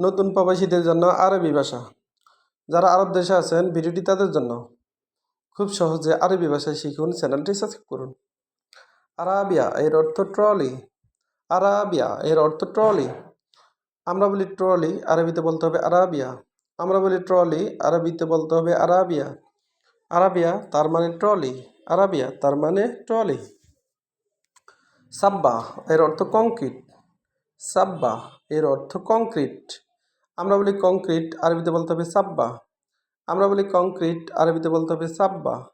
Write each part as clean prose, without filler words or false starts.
নতুন প্রবাসীদের জন্য আরবি ভাষা। যারা আরব দেশে আছেন, ভিডিওটি তাদের জন্য। খুব সহজে আরবি ভাষা শিখুন, চ্যানেলটি সাবস্ক্রাইব করুন। আরাবিয়া এর অর্থ ট্রলি। আরাবিয়া এর অর্থ ট্রলি। আমরা বলি ট্রলি, আরবিতে বলতে হবে আরাবিয়া। আমরা বলি ট্রলি, আরবিতে বলতে হবে আরাবিয়া। আরাবিয়া তার মানে ট্রলি, আরাবিয়া তার মানে ট্রলি। সাব্বা এর অর্থ কংক্রিট। সাব্বা এর অর্থ কংক্রিট। আমরা বলি কংক্রিট, আরবিতে বলতে হবে সাব্বা। আমরা বলি কংক্রিট, আরবিতে বলতে হবে সাব্বা।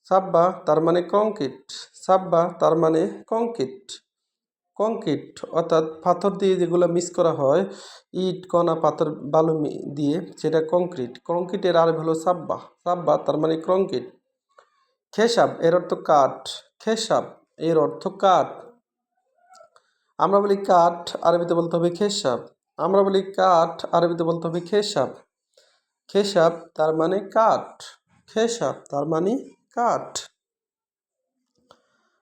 সাব্বা তার মানে কংক্রিট। সাব্বা তার মানে কংক্রিট। কংক্রিট অর্থাৎ পাথর দিয়ে যেগুলো মিক্স করা হয়, ইট কণা পাথর বালু দিয়ে, সেটা কংক্রিট। কংক্রিটের আরবি হলো সাব্বা। সাব্বা তার মানে কংক্রিট। খেসাব এর অর্থ কাঠ। খেসাব এর অর্থ কাঠ। আমরা বলি কাঠ, আরবিতে বলতে হবে খেসাব। আমরা বলি কাঠ, আরবিতে বলতে হবে খেসাব। খেসাব তার মানে কাঠ। খেসাব তার মানে কাঠ।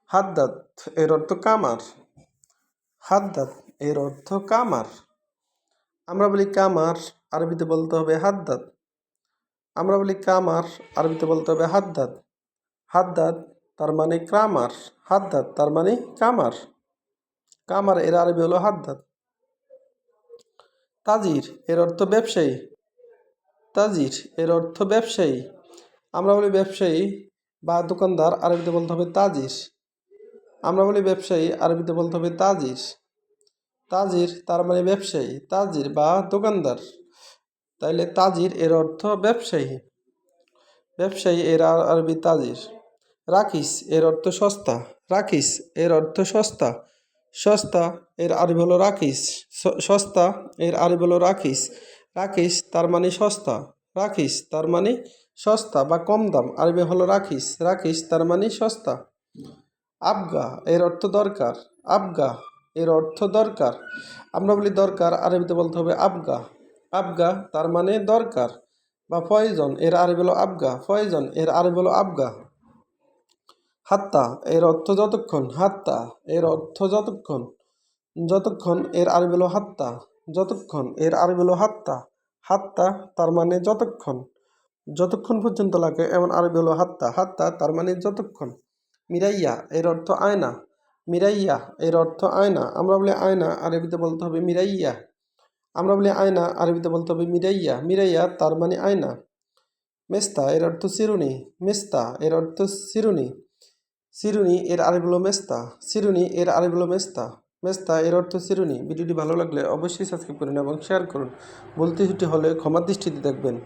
হাদ্দাদ এর অর্থ কামার। হাদ্দাদ এর অর্থ কামার। আমরা বলি কামার, আরবিতে বলতে হবে হাদ্দাদ। আমরা বলি কামার, আরবিতে বলতে হবে হাদ্দাদ। হাদ্দাদ তার মানে কামার। হাদ্দাদ তার মানে কামার। কামার এর আরবি হলো হাদ্দাদ। তাজির এর অর্থ ব্যবসায়ী। তাজির এর অর্থ ব্যবসায়ী। আমরা বলি ব্যবসায়ী বা দোকানদার, আরবিতে বলতে হবে তাজির। আমরা বলি ব্যবসায়ী, আরবিতে বলতে হবে তাজির। তাজির তার মানে ব্যবসায়ী, তাজির বা দোকানদার। তাইলে তাজির এর অর্থ ব্যবসায়ী। ব্যবসায়ী এর আরবি তাজির। রাকিস এর অর্থ সস্তা। রাকিস এর অর্থ সস্তা। সস্তা এর আরবি হলো রাকিস। সস্তা এর আরবি হলো রাকিস। রাকিস তার মানে সস্তা। রাকিস তার মানে সস্তা বা কম দাম, আরবি হলো রাকিস। রাকিস তার মানে সস্তা। আবগা এর অর্থ দরকার। আবগা এর অর্থ দরকার। আমরা বলি দরকার, আরবিতে বলতে হবে আবগা। আবগা তার মানে দরকার বা প্রয়োজন, এর আরবি হলো আবগা। প্রয়োজন এর আরবি হলো আবগা। হাত্তা এর অর্থ যতক্ষণ। হাত্তা এর অর্থ যতক্ষণ। যতক্ষণ এর আরবি হলো হাত্তা। যতক্ষণ এর আরবি হলো হাত্তা। হাত্তা তার মানে যতক্ষণ। যতক্ষণ পর্যন্ত লাগে এমন আরবি হলো হাত্তা। হাত্তা তার মানে যতক্ষণ। মিরাইয়া এর অর্থ আয়না। মিরাইয়া এর অর্থ আয়না। আমরা বলি আয়না, আরবিতে বলতে হবে মিরাইয়া। আমরা বলি আয়না, আরবিতে বলতে হবে মিরাইয়া। মিরাইয়া তার মানে আয়না। মেস্তা এর অর্থ চিরুনি। মেস্তা এর অর্থ চিরুনি। চিরুনি এর আরবি হলো মেস্তা। চিরুনি এর আরবি হলো মেস্তা। মেস্তা এর অর্থ চিরুনি। ভিডিওটি ভালো লাগলে অবশ্যই সাবস্ক্রাইব করুন এবং শেয়ার করুন। ভুল ত্রুটি হলে ক্ষমার দৃষ্টিতে দেখবেন।